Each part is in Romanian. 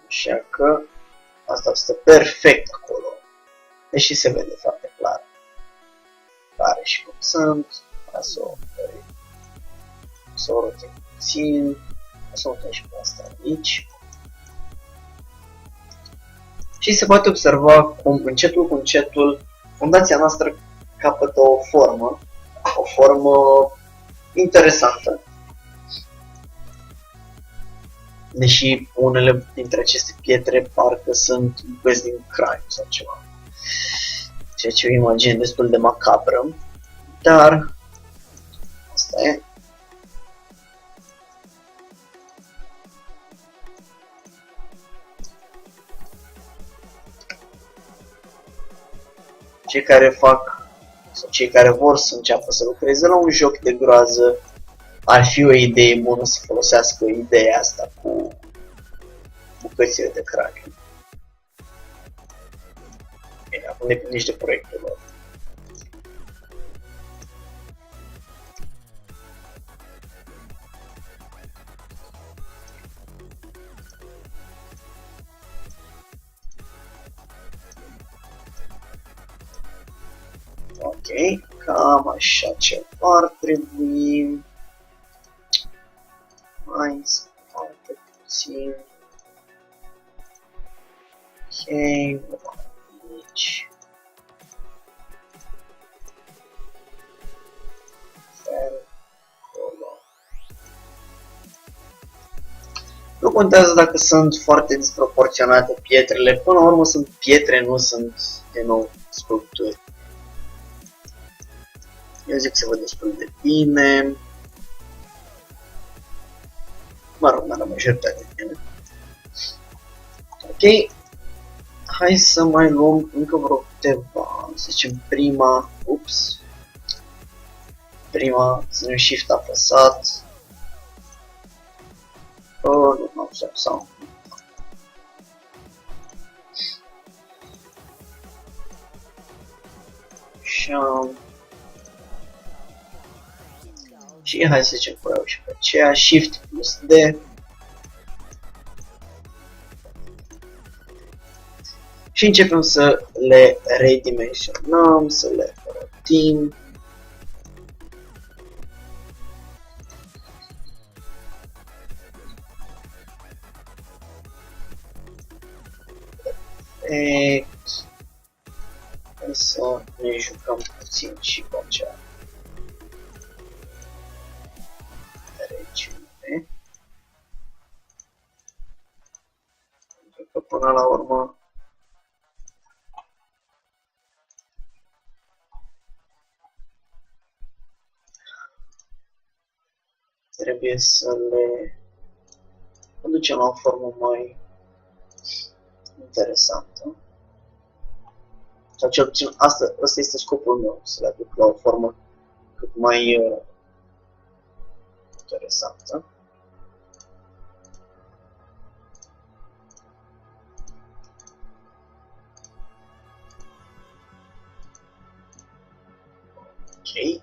Așa că asta stă perfect acolo. Deși se vede foarte clar care și cum sunt. Să o rotăm puțin. Să o rotăm și pe asta aici. Și se poate observa cum încetul cu încetul fundația noastră capătă o formă interesantă. Deși unele dintre aceste pietre parcă sunt bucăți din craniu sau ceva. Ceea ce o imagine destul de macabră. Dar asta e. Cei care fac sau cei care vor să înceapă să lucreze la un joc de groază, ar fi o idee bună să folosească ideea asta cu bucățile de craniu. Bine, acum depinde și de proiectul lor. Ok, cam așa ceva ar trebui. Mai spate puțin. Ok, aici. Nu contează dacă sunt foarte disproporționate pietrele, până la urmă sunt pietre, nu sunt, de nou, sculpturi. Eu zic că se văd destul de bine. Mă rog, n-am majoritatea de bine. Ok. Hai să mai luăm încă vreo câteva. Să zicem prima. Ups. Prima, ținem shift apăsat. Nu am sau. Așa. Și hai să zicem că vreau și pe aceea, Shift plus D. Și începem să le redimensionăm, să le rotim. Perfect. Hai să ne jucăm puțin și cu aceea. Pentru că până la urmă trebuie să le ducem la o formă mai interesantă. Sau cel puțin asta este scopul meu, să le aduc la o formă cât mai interesantă. Ok.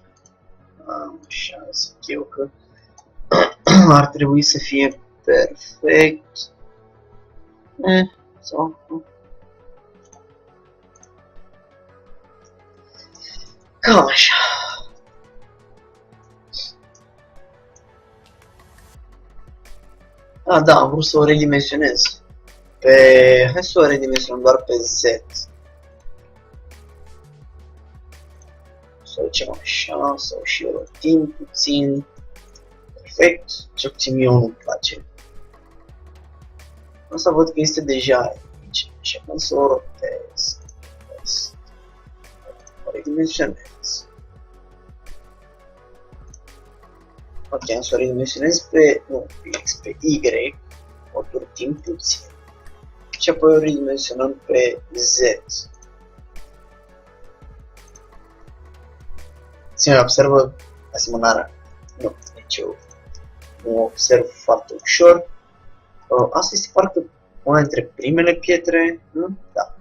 Așa, zic eu că ar trebui să fie perfect. Sau cam așa. Da, am vrut să o redimensionez. Hai să o redimensionăm doar pe Z. Să o ducem așa, să o și rotim puțin. Perfect, ce puțin mie nu-mi place. Asta văd că este deja aici. Și acum să o rotez. O redimensionez. Ok, am să o redimensionez pe X, pe Y. O turtim puțin. Și apoi o redimensionăm pe Z. Ține, observă asemănarea. Nu, deci eu nu observ foarte ușor. Asta este parcă una dintre primele pietre, nu? Da.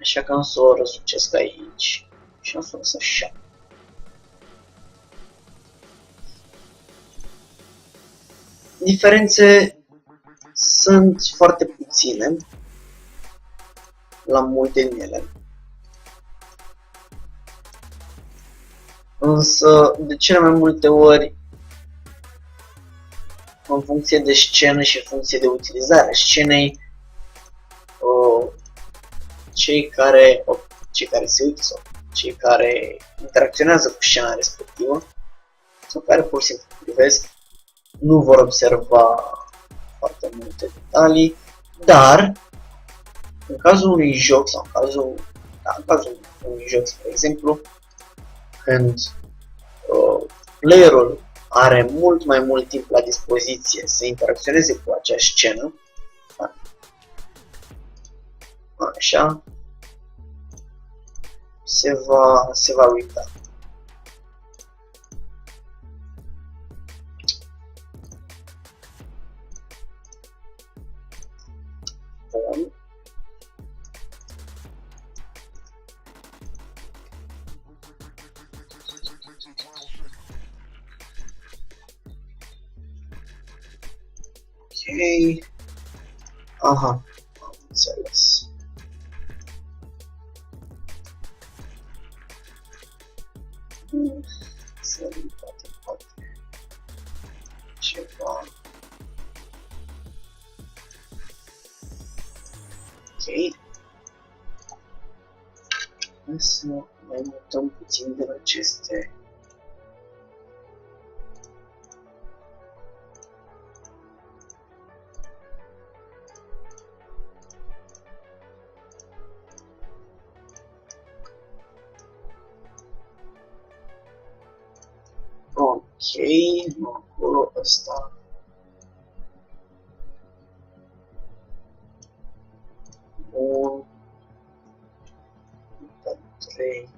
Așa că am să o răsucesc aici și am să o lăs așa. Diferențe sunt foarte puține la multe din ele. Însă, de cele mai multe ori, în funcție de scenă și în funcție de utilizarea scenei, cei care se uită sau cei care interacționează cu scena respectivă sau care pur și simplu privesc, nu vor observa foarte multe detalii, dar în cazul unui joc sau în cazul unui joc, spre exemplu, când playerul are mult mai mult timp la dispoziție să interacționeze cu acea scenă, așa, se va uita. Bun. Ok. Aha, am înțeles. Să poate ceva. Ok. Hai să mai mutăm puțin de aceste. Ok, acolo ăsta. Bun. 3.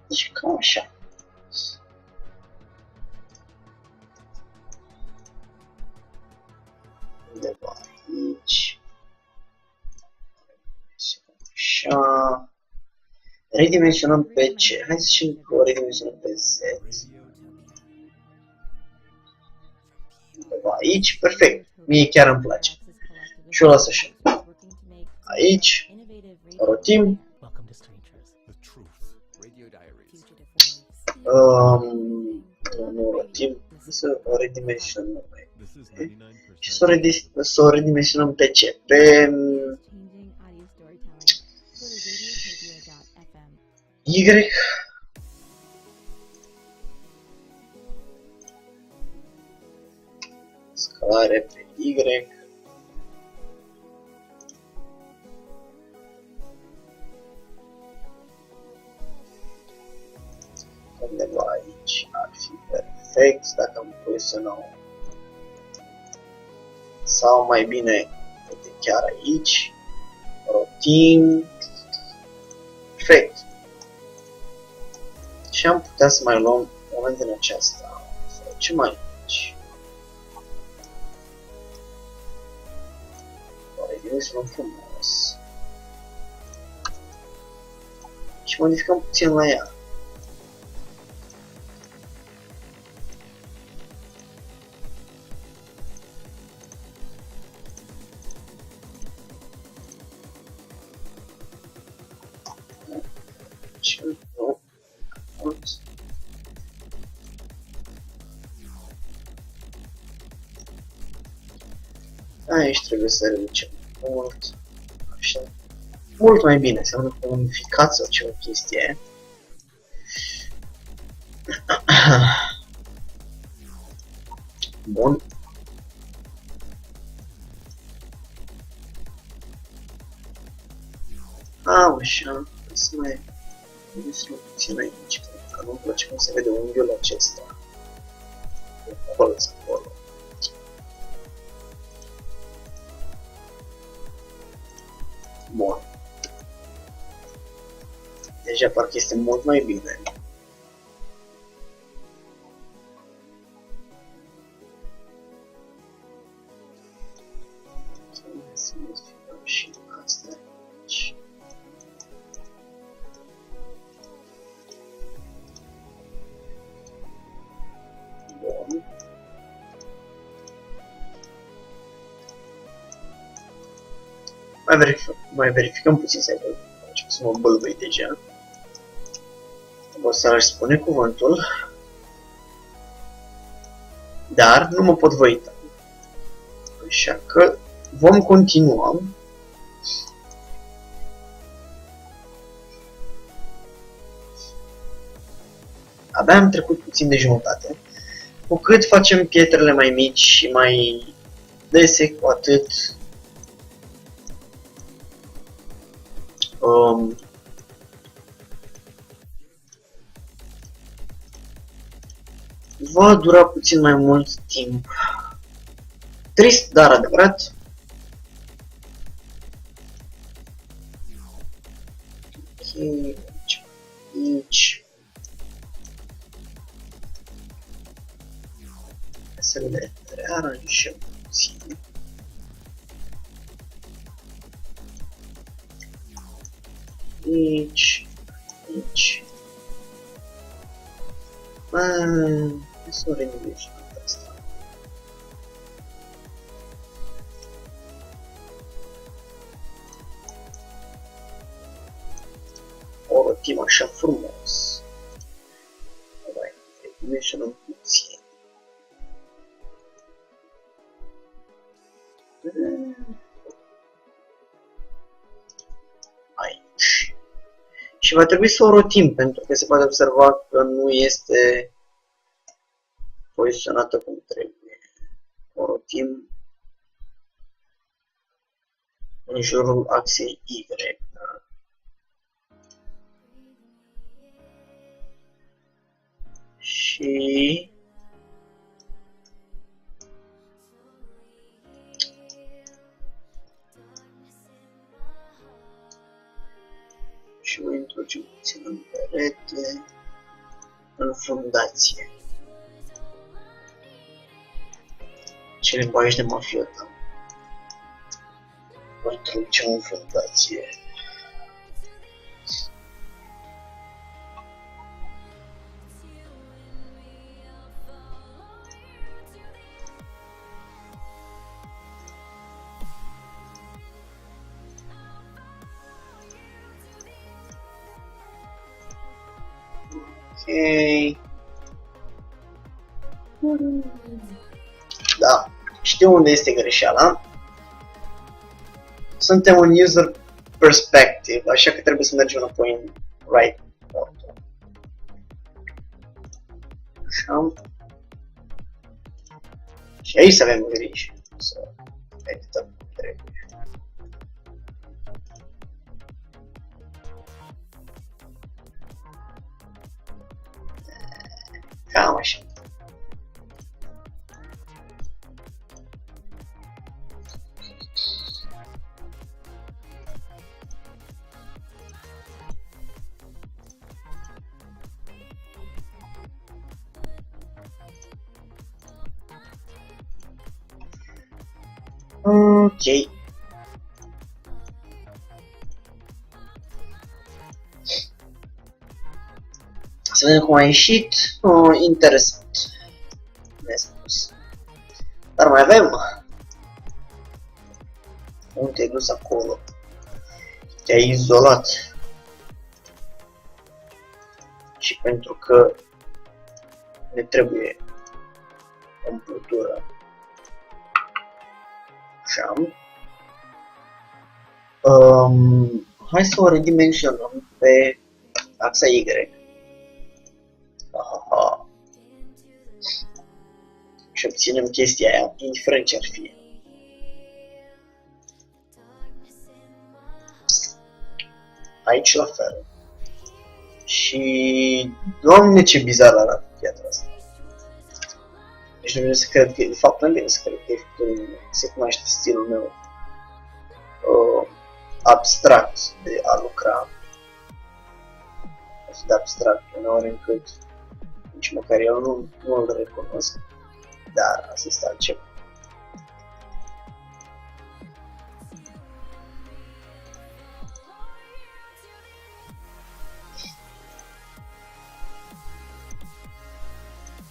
Deci cam așa. Undeva aici. Așa. Redimensionăm pe ce? Hai să zicem că o redimensionăm pe Z. Undeva aici, perfect. Mie chiar îmi place. Și o las așa. Aici, rotim. Nu rotim, să o redimensionăm. Și să o redimensionăm pe ce? Pe Y. Scalare pe Y. Undeva aici ar fi perfect, dacă am poziționat sau mai bine uite, chiar aici, rotim, perfect. Și am putea să mai luăm una din aceasta, să facem aici. Să luăm frumos. Și modificăm puțin la ea. Aici trebuie să reducem mult, așa, mult mai bine, seamănă cu un ficat sau ceva chestie. Bun. Așa, să mai vedem puțin aici, pentru că nu-mi place cum se vede unghiul acesta. Acolo, acolo. Bun. Deja parcă este mult mai bine. Să modificăm și asta aici. Bun. Mai verificăm puțin să încep să mă bălbăi deja. O să-și spune cuvântul. Dar nu mă pot uita. Așa că vom continua. Abia am trecut puțin de jumătate. Cu cât facem pietrele mai mici și mai dese, cu atât va dura puțin mai mult timp. Trist, dar adevărat. Ok, aici. Să le rearanjăm puțin. Aici, aici. Hai să o renoviști asta. O rotim așa frumos. Hai, renovișăm puțin. Aici. Și va trebui să o rotim, pentru că se poate observa că nu este poziționată cum trebuie. O rotim în jurul axei Y. Și o introducem puțin în perete, în fundație. Ce limbaj de mafiotă. O introducem în fundație. Ok. Da, știu unde este greșeala. Suntem un user perspective, așa că trebuie să mergem înapoi în right order. Așa. Și aici să avem grijă să edităm cum trebuie. Cam așa. Ok. Să vedem cum a ieșit. Interesant. Nespus. Dar mai avem. Unde te-ai dus acolo? Te-ai izolat. Și pentru că ne trebuie umplutură. Așa. Hai să o redimensionăm pe axa Y. Aha. Și obținem chestia aia, indiferent ce ar fi. Aici la fel. Și doamne ce bizar arată piatra asta. Deci nu vine să cred că, de fapt nu vine să cred că se cunoaște stilul meu abstract de a lucra. Atât de abstract, uneori încât nici măcar eu nu îl recunosc. Dar asta este altceva.